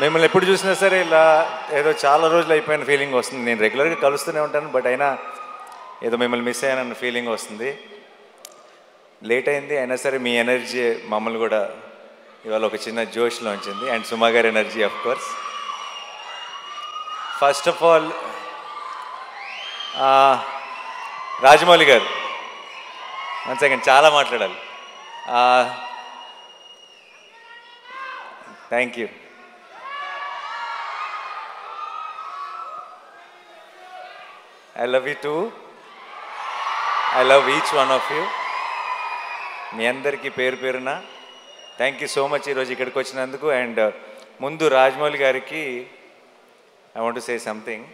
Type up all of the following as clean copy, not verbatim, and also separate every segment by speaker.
Speaker 1: మిమ్మల్ని ఎప్పుడు చూసినా సరే ఇలా ఏదో చాలా రోజులు అయిపోయిన ఫీలింగ్ వస్తుంది. నేను రెగ్యులర్గా కలుస్తూనే ఉంటాను, బట్ అయినా ఏదో మిమ్మల్ని మిస్ అయ్యానన్న ఫీలింగ్ వస్తుంది. లేట్ అయింది అయినా సరే మీ ఎనర్జీ మమ్మల్ని కూడా ఇవాళ ఒక చిన్న జోష్లో ఉంచింది. అండ్ సుమా గారి energy of course. First of all Rajamouli గారు, 1 సెకండ్, చాలా మాట్లాడాలి. Thank you. I love you too. I love each one of you. మీ అందరికీ పేరు పేరున థ్యాంక్ యూ సో మచ్ ఈరోజు ఇక్కడికి వచ్చినందుకు. అండ్ ముందు రాజమౌళి గారికి I want to say something.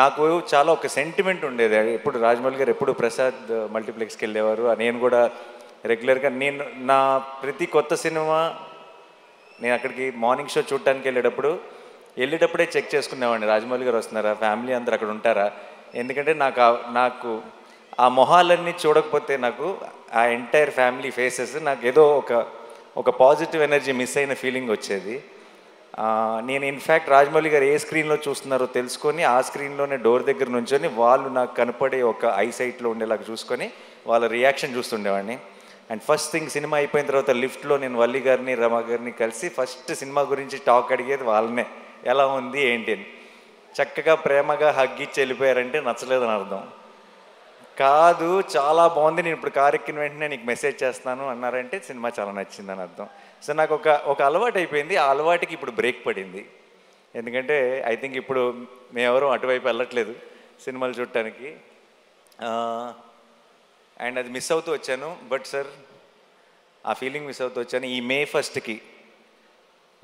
Speaker 1: నాకు చాలా ఒక సెంటిమెంట్ ఉండేది. ఎప్పుడు రాజమౌళి గారు ఎప్పుడు ప్రసాద్ మల్టీప్లెక్స్కి వెళ్ళేవారు. నేను కూడా రెగ్యులర్గా నా ప్రతి కొత్త సినిమా నేను అక్కడికి మార్నింగ్ షో చూడటానికి వెళ్ళేటప్పుడే చెక్ చేసుకునేవాడిని, రాజమౌళి గారు వస్తున్నారా, ఫ్యామిలీ అందరు అక్కడ ఉంటారా. ఎందుకంటే నాకు ఆ మొహాలన్నీ చూడకపోతే నాకు ఆ ఎంటైర్ ఫ్యామిలీ ఫేసెస్ నాకు ఏదో ఒక పాజిటివ్ ఎనర్జీ మిస్ అయిన ఫీలింగ్ వచ్చేది. నేను ఇన్ఫ్యాక్ట్ రాజమౌళి గారు ఏ స్క్రీన్లో చూస్తున్నారో తెలుసుకొని ఆ స్క్రీన్లోనే డోర్ దగ్గర నుంచొని వాళ్ళు నాకు కనపడే ఒక ఐసైట్లో ఉండేలాగా చూసుకొని వాళ్ళ రియాక్షన్ చూస్తుండేవాడిని. అండ్ ఫస్ట్ థింగ్ సినిమా అయిపోయిన తర్వాత లిఫ్ట్లో నేను వల్లి గారిని రమ గారిని కలిసి ఫస్ట్ సినిమా గురించి టాక్ అడిగేది వాళ్ళనే, ఎలా ఉంది ఏంటి అని. చక్కగా ప్రేమగా హగ్గిచ్చి వెళ్ళిపోయారంటే నచ్చలేదని అర్థం కాదు, చాలా బాగుంది, నేను ఇప్పుడు కారు ఎక్కిన వెంటనే నీకు మెసేజ్ చేస్తాను అన్నారంటే సినిమా చాలా నచ్చిందని అర్థం. సో నాకు ఒక అలవాటు అయిపోయింది. ఆ అలవాటుకి ఇప్పుడు బ్రేక్ పడింది. ఎందుకంటే ఐ థింక్ ఇప్పుడు మేమెవరూ అటువైపు వెళ్ళట్లేదు సినిమాలు చూడటానికి. అండ్ అది మిస్ అవుతూ వచ్చాను. బట్ సార్, ఆ ఫీలింగ్ మిస్ అవుతూ వచ్చాను. ఈ May 1st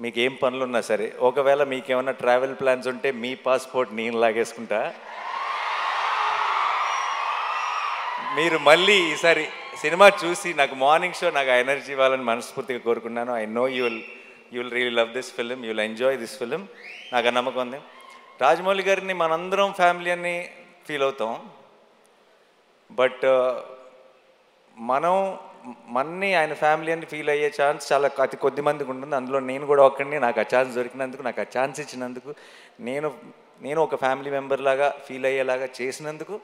Speaker 1: మీకు ఏం పనులు ఉన్నా సరే, ఒకవేళ మీకు ఏమైనా ట్రావెల్ ప్లాన్స్ ఉంటే మీ పాస్పోర్ట్ నేను లాగేసుకుంటా. మీరు మళ్ళీ ఈసారి సినిమా చూసి నాకు మార్నింగ్ షో నాకు ఆ ఎనర్జీ ఇవ్వాలని మనస్ఫూర్తిగా కోరుకున్నాను. I know you will really love this film, you will enjoy this film. నాకు ఆ నమ్మకం ఉంది. రాజమౌళి గారిని మనందరం ఫ్యామిలీ అని ఫీల్ అవుతాం. బట్ మన్ని ఆయన ఫ్యామిలీ అని ఫీల్ అయ్యే ఛాన్స్ చాలా అతి కొద్ది మందికి ఉంటుంది. అందులో నేను కూడా ఒక్కడిని. నాకు ఆ ఛాన్స్ దొరికినందుకు, నాకు ఆ ఛాన్స్ ఇచ్చినందుకు, నేను ఒక ఫ్యామిలీ మెంబర్ లాగా ఫీల్ అయ్యేలాగా చేసినందుకు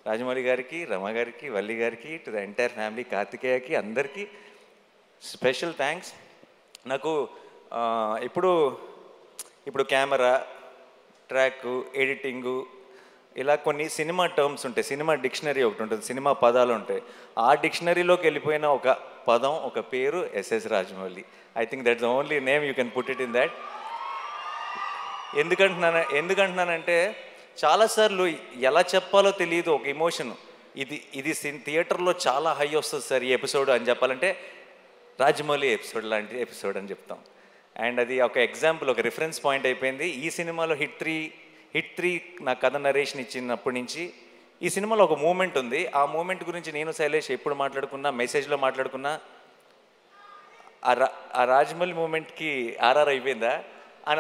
Speaker 1: రాజమౌళి గారికి, రమ గారికి, వల్లి గారికి, టు ద ఎంటైర్ ఫ్యామిలీ, కార్తికేయకి, అందరికీ స్పెషల్ థ్యాంక్స్. నాకు ఇప్పుడు కెమెరా, ట్రాక్, ఎడిటింగు, ఇలా కొన్ని సినిమా టర్మ్స్ ఉంటాయి. సినిమా డిక్షనరీ ఒకటి ఉంటుంది, సినిమా పదాలు ఉంటాయి. ఆ డిక్షనరీలోకి వెళ్ళిపోయిన ఒక పదం, ఒక పేరు S S Rajamouli. I think that's the only name you can put it in that. ఎందుకంటున్నానంటే చాలాసార్లు ఎలా చెప్పాలో తెలియదు ఒక ఎమోషన్. ఇది థియేటర్లో చాలా హై వస్తుంది సార్ ఈ ఎపిసోడ్ అని చెప్పాలంటే రాజమౌళి ఎపిసోడ్ లాంటి ఎపిసోడ్ అని చెప్తాం. అండ్ అది ఒక ఎగ్జాంపుల్, ఒక రిఫరెన్స్ పాయింట్ అయిపోయింది. ఈ సినిమాలో హిట్ త్రీ నా కథ నరేషన్ ఇచ్చినప్పటి నుంచి ఈ సినిమాలో ఒక మూమెంట్ ఉంది. ఆ మూమెంట్ గురించి నేను శైలేష్ ఎప్పుడు మాట్లాడుకున్నా, మెసేజ్లో మాట్లాడుకున్నా, ఆ రాజమౌళి మూమెంట్కి ఆర్ఆర్ అయిపోయిందా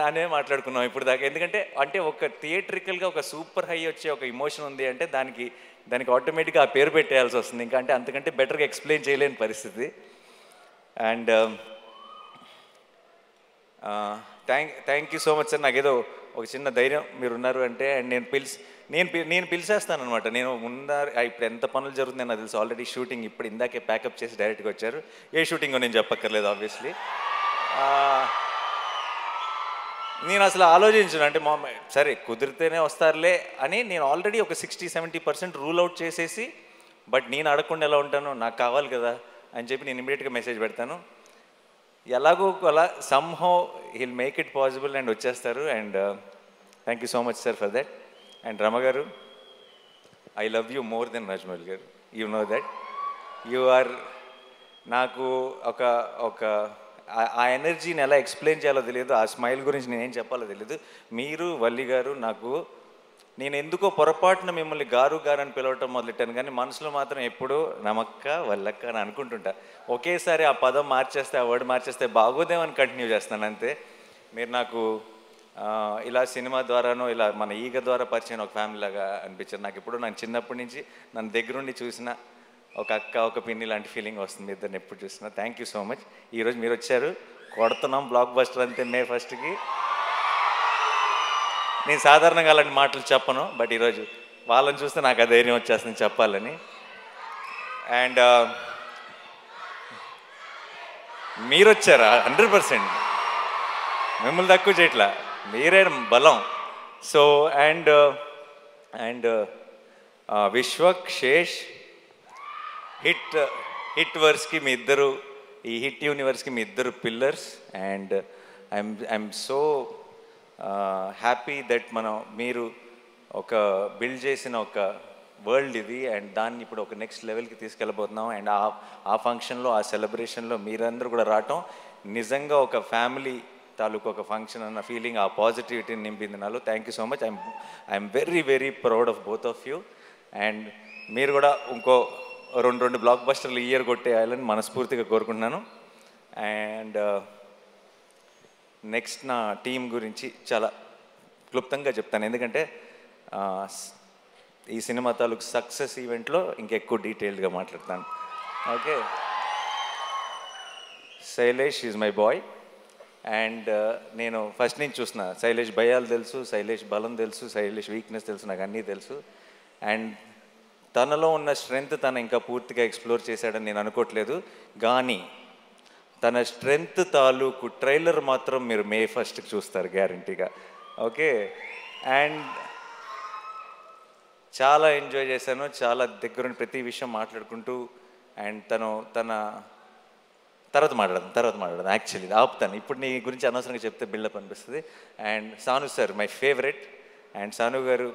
Speaker 1: అనే మాట్లాడుకున్నాం ఇప్పుడు దాకా. ఎందుకంటే ఒక థియేట్రికల్గా ఒక సూపర్ హై వచ్చే ఒక ఎమోషన్ ఉంది అంటే దానికి ఆటోమేటిక్గా ఆ పేరు పెట్టేయాల్సి వస్తుంది. అంటే అంతకంటే బెటర్గా ఎక్స్ప్లెయిన్ చేయలేని పరిస్థితి. And thank you so much sir. నాకేదో ఒక చిన్న ధైర్యం మీరు ఉన్నారు అంటే. అండ్ నేను పిలిచేస్తాను అనమాట. నేను ఇప్పుడు ఎంత పనులు జరుగుతున్నాయి నాకు తెలుసు. ఆల్రెడీ షూటింగ్ ఇప్పుడు ఇందాకే ప్యాకప్ చేసి డైరెక్ట్గా వచ్చారు. ఏ షూటింగో నేను చెప్పక్కర్లేదు ఆబ్వియస్లీ. నేను అసలు ఆలోచించను, అంటే సరే కుదిరితేనే వస్తారులే అని నేను ఆల్రెడీ ఒక 60-70% రూల్ అవుట్ చేసేసి, బట్ నేను అడగకుండా ఎలా ఉంటాను, నాకు కావాలి కదా అని చెప్పి నేను ఇమీడియట్గా మెసేజ్ పెడతాను. ఎలాగో అలా somehow he'll make it possible and వచ్చేస్తారు. And thank you so much sir for that. And Rama garu, I love you more than Rajamouli garu. You know that. You are నాకు ఒక ఆ ఎనర్జీని ఎలా ఎక్స్ప్లెయిన్ చేయాలో తెలియదు. ఆ స్మైల్ గురించి నేనేం చెప్పాలో తెలియదు. మీరు, వల్లి గారు, నేను ఎందుకో పొరపాటున మిమ్మల్ని గారు అని పిలవటం మొదలెట్టాను, కానీ మనసులో మాత్రం ఎప్పుడూ నమక్క, వల్లక్క అని అనుకుంటుంటా. ఒకేసారి ఆ పదం మార్చేస్తే, ఆ వర్డ్ మార్చేస్తే బాగోదేమని కంటిన్యూ చేస్తాను అంతే. మీరు నాకు ఇలా సినిమా ద్వారానో ఇలా మన ఈగ ద్వారా పరిచయం ఒక ఫ్యామిలీ లాగా అనిపించారు నాకు. ఇప్పుడు నాకు చిన్నప్పటి నుంచి నన్ను దగ్గరుండి చూసిన ఒక అక్క, ఒక పిన్ని లాంటి ఫీలింగ్ వస్తుంది ఇద్దరిని ఎప్పుడు చూసినా. Thank you so much. ఈరోజు మీరు వచ్చారు, కొడుతున్నాం బ్లాక్ బస్టర్ అంతే మే 1కి. నేను సాధారణంగా అలాంటి మాటలు చెప్పను, బట్ ఈరోజు వాళ్ళని చూస్తే నాకు ఆ ధైర్యం వచ్చేస్తుంది చెప్పాలని. అండ్ మీరు వచ్చారా? 100%. మిమ్మల్ని తక్కువ చేయట్లా, మీరే బలం. So and Vishwak, Sesh, hit వర్స్కి మీ ఇద్దరు, ఈ హిట్ యూనివర్స్కి మీ ఇద్దరు pillars. And I'm so happy that మీరు ఒక బిల్డ్ చేసిన ఒక వరల్డ్ ఇది, అండ్ దాన్ని ఇప్పుడు ఒక నెక్స్ట్ లెవెల్కి తీసుకెళ్ళబోతున్నాం. అండ్ ఆ ఫంక్షన్లో, ఆ సెలబ్రేషన్లో మీరందరూ కూడా రావటం నిజంగా ఒక ఫ్యామిలీ తాలూకు ఒక ఫంక్షన్ అన్న ఫీలింగ్, ఆ పాజిటివిటీని నింపింది నాలో. Thank you so much. I'm very very proud of both of you. And మీరు కూడా ఇంకో రెండు బ్లాక్ బస్టర్లు ఇయర్ కొట్టేయాలని మనస్ఫూర్తిగా కోరుకుంటున్నాను. అండ్ నెక్స్ట్ నా టీం గురించి చాలా క్లుప్తంగా చెప్తాను, ఎందుకంటే ఈ సినిమా తాలూకు సక్సెస్ ఈవెంట్లో ఇంకెక్కువ డీటెయిల్డ్గా మాట్లాడతాను. Okay, Shailesh is my boy. And నేను ఫస్ట్ నుంచి చూసిన శైలేష్ భయాలు తెలుసు, శైలేష్ బలం తెలుసు, శైలేష్ వీక్నెస్ తెలుసు, నాకు అన్నీ తెలుసు. అండ్ తనలో ఉన్న స్ట్రెంగ్త్ తను ఇంకా పూర్తిగా ఎక్స్ప్లోర్ చేశాడని నేను అనుకోవట్లేదు, కానీ తన స్ట్రెంగ్త్ తాలూకు ట్రైలర్ మాత్రం మీరు మే 1కి చూస్తారు గ్యారంటీగా. ఓకే, అండ్ చాలా ఎంజాయ్ చేశాను, చాలా దగ్గరుండి ప్రతి విషయం మాట్లాడుకుంటూ. అండ్ తన తర్వాత మాట్లాడదాం యాక్చువల్లీ ఆపుతాను, ఇప్పుడు నీ గురించి అనవసరంగా చెప్తే బిల్డప్ అనిపిస్తుంది. And Sanu sir my favourite. And Sanu garu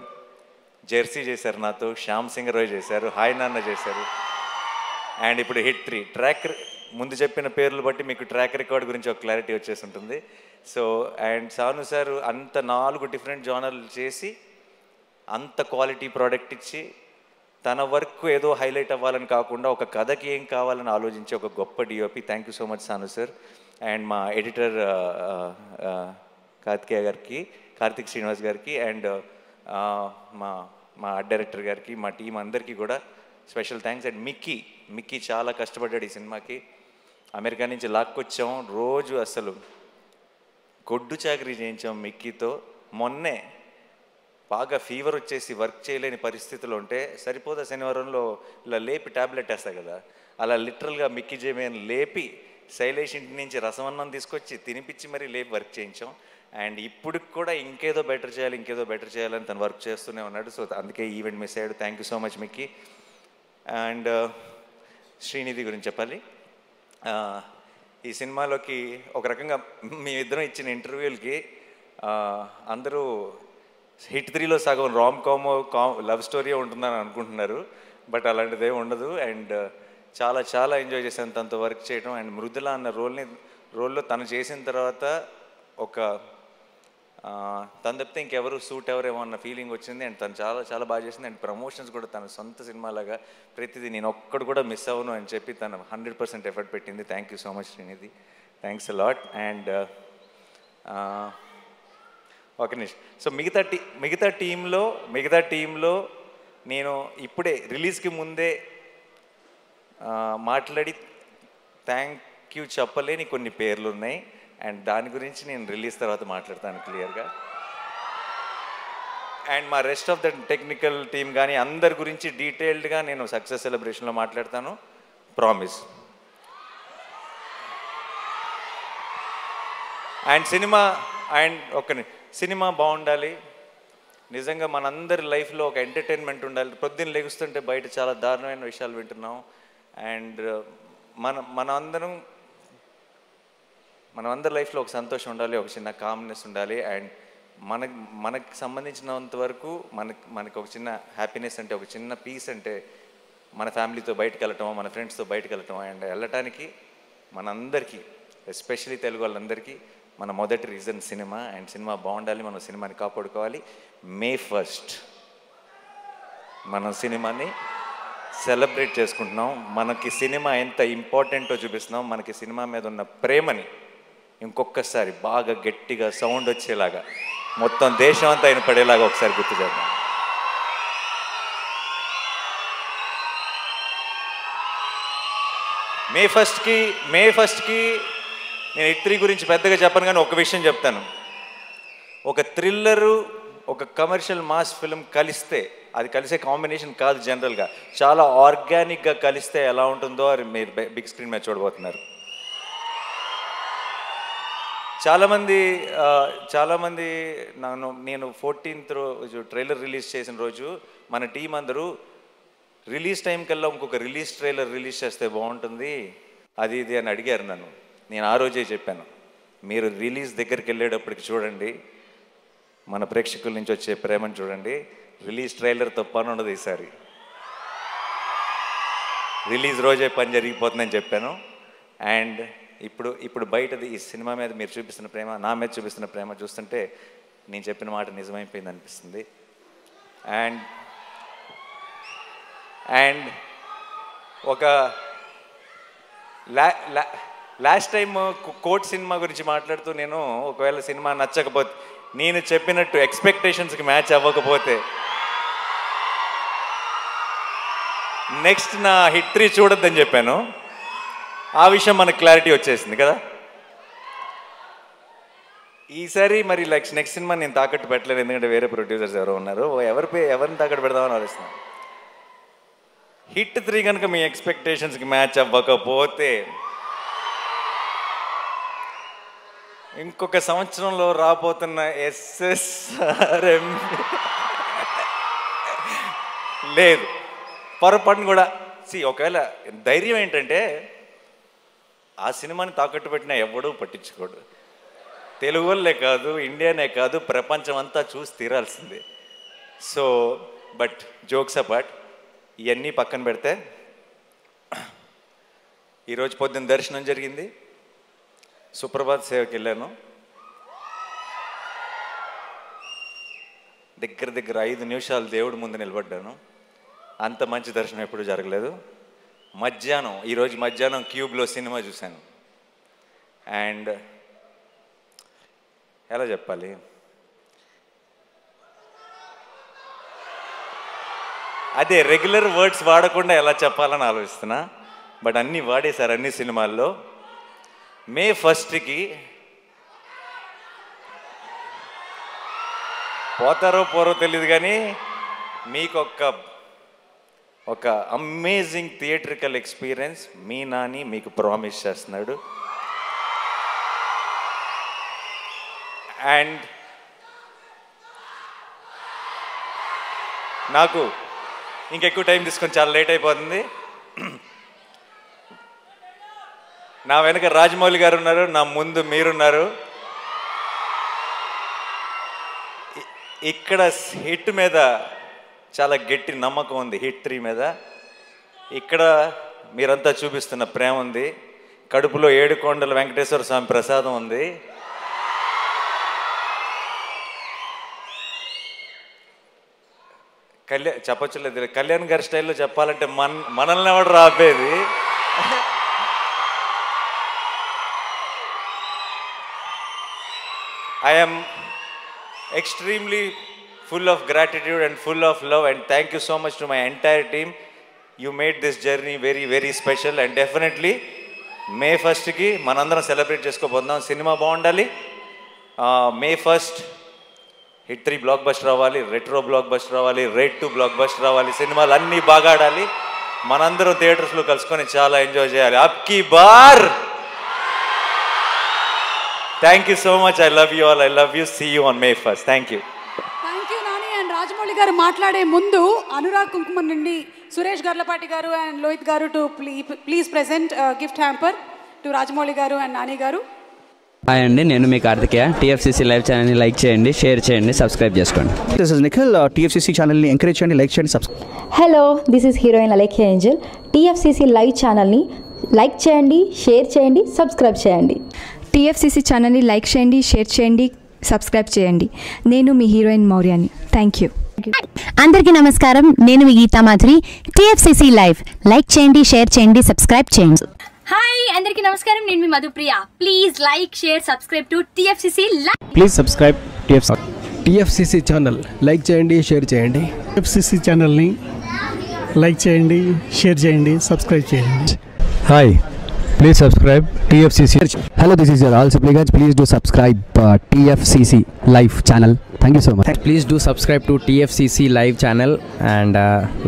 Speaker 1: Jersey చేశారు నాతో, శ్యామ్ సింగ్ రాయ్ చేశారు, హాయ్ నాన్న చేశారు. అండ్ ఇప్పుడు హిట్ 3 ట్రాక్, ముందు చెప్పిన పేర్లు బట్టి మీకు ట్రాక్ రికార్డ్ గురించి ఒక క్లారిటీ వచ్చేసి ఉంటుంది. సో అండ్ సాను సార్ అంత 4 డిఫరెంట్ జానర్లు చేసి అంత క్వాలిటీ ప్రోడక్ట్ ఇచ్చి తన వర్క్ ఏదో హైలైట్ అవ్వాలని కాకుండా ఒక కథకి ఏం కావాలని ఆలోచించే ఒక గొప్ప DOP. Thank you so much Sanu sir. And మా ఎడిటర్ కార్తిక్ శ్రీనివాస్ గారికి, అండ్ మా ఆర్ట్ డైరెక్టర్ గారికి, మా టీం అందరికీ కూడా స్పెషల్ థ్యాంక్స్. అండ్ మిక్కీ చాలా కష్టపడ్డాడు ఈ సినిమాకి. అమెరికా నుంచి లాక్కొచ్చాం, రోజు అసలు గొడ్డు చాకరీ చేయించాం మిక్కీతో. మొన్నే బాగా ఫీవర్ వచ్చేసి వర్క్ చేయలేని పరిస్థితులు ఉంటే సరిపోదా శనివారంలో ఇలా లేపి ట్యాబ్లెట్ వేస్తాయి కదా, అలా లిటరల్గా మిక్కీ జేమేని లేపి శైలేష్ ఇంటి నుంచి రసమన్నం తీసుకొచ్చి తినిపించి మరీ లేపి వర్క్ చేయించాం. అండ్ ఇప్పటికి కూడా ఇంకేదో బెటర్ చేయాలని తను వర్క్ చేస్తూనే ఉన్నాడు. సో అందుకే ఈవెంట్ మిస్ అయ్యాడు. Thank you so much Mickey. And Srinidhi గురించి చెప్పాలి. ఈ సినిమాలోకి ఒక రకంగా మేమిద్దరం ఇచ్చిన ఇంటర్వ్యూలకి అందరూ హిట్ 3లో సగం రామ్ కామ్ లవ్ స్టోరీ ఉంటుందని అనుకుంటున్నారు, బట్ అలాంటిదే ఉండదు. అండ్ చాలా ఎంజాయ్ చేశాను తనతో వర్క్ చేయడం. అండ్ మృదుల అన్న రోల్లో తను చేసిన తర్వాత ఒక తను తప్పితే ఇంకెవరు సూట్ ఎవరేమో అన్న ఫీలింగ్ వచ్చింది. అండ్ తను చాలా బాగా చేసింది. అండ్ ప్రమోషన్స్ కూడా తన సొంత సినిమాలాగా ప్రతిదీ నేను ఒక్కడు కూడా మిస్ అవ్వను అని చెప్పి తను 100% ఎఫర్ట్ పెట్టింది. Thank you so much Srinidhi, thanks a lot. And ఒక నిమిషం. సో మిగతా టీంలో నేను ఇప్పుడే రిలీజ్కి ముందే మాట్లాడి థ్యాంక్ యూ చెప్పలేని కొన్ని పేర్లు ఉన్నాయి. అండ్ దాని గురించి నేను రిలీజ్ తర్వాత మాట్లాడతాను క్లియర్గా. అండ్ మా rest of the technical team కానీ అందరి గురించి డీటెయిల్డ్గా నేను సక్సెస్ సెలబ్రేషన్లో మాట్లాడతాను, ప్రామిస్. అండ్ సినిమా బాగుండాలి, నిజంగా మనందరి లైఫ్లో ఒక ఎంటర్టైన్మెంట్ ఉండాలి. పొద్దున్న లెగుస్తుంటే బయట చాలా దారుణమైన విషయాలు వింటున్నాం. అండ్ మనమందరి లైఫ్లో ఒక సంతోషం ఉండాలి, ఒక చిన్న కామ్నెస్ ఉండాలి. అండ్ మనకి సంబంధించినంత వరకు మనకి ఒక చిన్న హ్యాపీనెస్ అంటే, ఒక చిన్న పీస్ అంటే మన ఫ్యామిలీతో బయటకు వెళ్ళటం, మన ఫ్రెండ్స్తో బయటకు వెళ్ళటం. అండ్ వెళ్ళటానికి మనందరికీ, ఎస్పెషలీ తెలుగు వాళ్ళందరికీ మన మొదటి రీజన్ సినిమా. అండ్ సినిమా బాగుండాలి, మనం సినిమాని కాపాడుకోవాలి. మే 1 మనం సినిమాని సెలబ్రేట్ చేసుకుంటున్నాం. మనకి సినిమా ఎంత ఇంపార్టెంటో చూపిస్తున్నాం. మనకి సినిమా మీద ఉన్న ప్రేమని ఇంకొకసారి బాగా గట్టిగా సౌండ్ వచ్చేలాగా మొత్తం దేశం అంతా వినపడేలాగా ఒకసారి గుర్తు చేద్దాం. మే ఫస్ట్కి నేను హిట్ 3 గురించి పెద్దగా చెప్పను, కానీ ఒక విషయం చెప్తాను. ఒక థ్రిల్లరు, ఒక కమర్షియల్ మాస్ ఫిల్మ్ కలిస్తే, అది కలిసే కాంబినేషన్ కాదు జనరల్గా, చాలా ఆర్గానిక్గా కలిస్తే ఎలా ఉంటుందో అది మీరు బిగ్ స్క్రీన్ మీద చూడబోతున్నారు. చాలామంది నేను 14th రోజు ట్రైలర్ రిలీజ్ చేసిన రోజు మన టీం అందరూ రిలీజ్ టైం కల్లా ఇంకొక ట్రైలర్ రిలీజ్ చేస్తే బాగుంటుంది అది ఇది అని అడిగారు నన్ను. నేను ఆ రోజే చెప్పాను, మీరు రిలీజ్ దగ్గరికి వెళ్ళేటప్పటికి చూడండి, మన ప్రేక్షకుల నుంచి వచ్చే ప్రేమను చూడండి, రిలీజ్ ట్రైలర్తో పని ఉండదు ఈసారి, రిలీజ్ రోజే పని జరిగిపోతుందని చెప్పాను. అండ్ ఇప్పుడు బయటది ఈ సినిమా మీద మీరు చూపిస్తున్న ప్రేమ, నా మీద చూపిస్తున్న ప్రేమ చూస్తుంటే నేను చెప్పిన మాట నిజమైపోయింది అనిపిస్తుంది. అండ్ ఒక లాస్ట్ టైం కోర్ట్ సినిమా గురించి మాట్లాడుతూ నేను ఒకవేళ సినిమా నచ్చకపోతే, నేను చెప్పినట్టు ఎక్స్పెక్టేషన్స్కి మ్యాచ్ అవ్వకపోతే నెక్స్ట్ నా హిట్ 3 చూడొద్దని చెప్పాను. ఆ విషయం మనకు క్లారిటీ వచ్చేసింది కదా. ఈసారి మరి నెక్స్ట్ సినిమా నేను తాకట్టు పెట్టలేదు, ఎందుకంటే వేరే ప్రొడ్యూసర్స్ ఎవరో ఉన్నారు, ఎవరిని తాకట్టు పెడదామని ఆలోచిస్తున్నాను. హిట్ 3 కనుక మీ ఎక్స్పెక్టేషన్స్కి మ్యాచ్ అవ్వకపోతే ఇంకొక సంవత్సరంలో రాబోతున్న SSRM లేదు, పొరపాటును కూడా. ఒకవేళ ధైర్యం ఏంటంటే ఆ సినిమాని తాకట్టు పెట్టినా ఎవడూ పట్టించుకోడు, తెలుగు వాళ్ళే కాదు, ఇండియానే కాదు, ప్రపంచం అంతా చూసి తీరాల్సిందే. సో బట్ జోక్స్ అపార్ట్, ఇవన్నీ పక్కన పెడితే ఈరోజు పొద్దున్న దర్శనం జరిగింది, సుప్రభాత్ సేవకి వెళ్ళాను, దగ్గర 5 నిమిషాలు దేవుడి ముందు నిలబడ్డాను. అంత మంచి దర్శనం ఎప్పుడూ జరగలేదు. ఈరోజు మధ్యాహ్నం క్యూబ్లో సినిమా చూశాను. అండ్ ఎలా చెప్పాలి, అదే రెగ్యులర్ వర్డ్స్ వాడకుండా ఎలా చెప్పాలని ఆలోచిస్తున్నా, బట్ అన్నీ వాడేశారు అన్ని సినిమాల్లో. May 1కి పోతారో పోరో తెలియదు, కానీ మీకు ఒక అమేజింగ్ థియేట్రికల్ ఎక్స్పీరియన్స్ మీ నాని మీకు ప్రామిస్ చేస్తున్నాడు. అండ్ నాకు ఇంకెక్కువ టైం తీసుకొని చాలా లేట్ అయిపోతుంది. నా వెనక రాజమౌళి గారు ఉన్నారు, నా ముందు మీరున్నారు. ఇక్కడ హిట్ మీద చాలా గట్టి నమ్మకం ఉంది, హిట్ 3 మీద. ఇక్కడ మీరంతా చూపిస్తున్న ప్రేమ ఉంది, కడుపులో 7 కొండల వెంకటేశ్వర స్వామి ప్రసాదం ఉంది. చెప్పొచ్చులేదు, కళ్యాణ్ గారి స్టైల్లో చెప్పాలంటే మనల్ని ఎవడు రాపేది. I am extremely full of gratitude and full of love, and thank you so much to my entire team. You made this journey very, very special, and definitely May 1కి మనందరం సెలబ్రేట్ చేసుకోబోతున్నాం. సినిమా బాగుండాలి. May 1 hit 3 block buster రావాలి, retro block buster రావాలి, rate 2 block buster రావాలి, సినిమాలు అన్నీ బాగా ఆడాలి, మనందరం థియేటర్స్లో కలుసుకొని చాలా ఎంజాయ్ చేయాలి. అబ్కి bar. Thank you so much. I love you all. I love you. See you on May 1st. Thank you.
Speaker 2: Thank you, Nani. And Rajamouli గారు మాట్లాడే ముందు అనురాగ్ కుంకుమ నుండి సురేష్ గర్లపాటి గారు and లోహిత్ గారు to please present gift hamper to Rajamouli గారు and Nani గారు.
Speaker 3: Hi అండి, నేను మీ కార్తికేయ. టీఎఫ్సీసీ లైవ్ ఛానల్ని లైక్ చేయండి, షేర్ చేయండి, సబ్స్క్రైబ్ చేసుకోండి.
Speaker 4: This is Nikhil. టీఎఫ్సీసీ ఛానల్ని ఎంకరేజ్ చేయండి, లైక్ చేయండి, subscribe.
Speaker 5: Hello, this is heroine Alekhya Angel. TFCC live ఛానల్ని లైక్ చేయండి, షేర్ చేయండి, సబ్స్క్రైబ్ చేయండి.
Speaker 6: టీఎఫ్సీసీ ఛానల్ని లైక్ చేయండి, షేర్ చేయండి, సబ్స్క్రైబ్ చేయండి. నేను మీ హీరోయిన్ మౌర్యాని. Thank you.
Speaker 7: అందరికీ నమస్కారం, నేను మీ Geetha Madhuri. TFCC live like చేయండి, షేర్ చేయండి, సబ్స్క్రైబ్ చేయండి.
Speaker 8: హాయ్ అందరికీ నమస్కారం, నేను మీ Madhupriya. Please like, share, subscribe to TFCC live.
Speaker 4: Please subscribe TFCC channel. Like చేయండి, షేర్ చేయండి.
Speaker 9: టీఎఫ్సీసీ ఛానల్ని లైక్ చేయండి, షేర్ చేయండి, సబ్స్క్రైబ్ చేయండి.
Speaker 4: Hi, Please subscribe TFCC. Hello, this is your all supplicants. Please do subscribe TFCC Live channel. Thank you so much.
Speaker 3: Please do subscribe to TFCC live channel and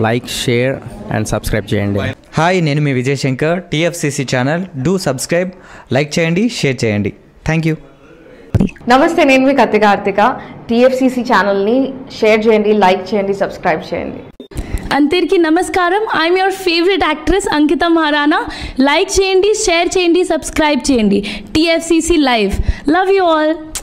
Speaker 3: like share and subscribe చేయండి.
Speaker 9: Hi, నేను మీ Vijay Shankar. TFCC channel do subscribe, like చేయండి, share చేయండి. Thank you.
Speaker 10: నమస్తే, నేను మీ Karthika. TFCC ఛానల్ని share చేయండి, లైక్ చేయండి, సబ్స్క్రైబ్ చేయండి.
Speaker 11: అందరికీ నమస్కారం. I'm your favourite actress Ankita Maharana. Like చేయండి, షేర్ చేయండి, సబ్స్క్రైబ్ చేయండి. TFCC live. Love you all.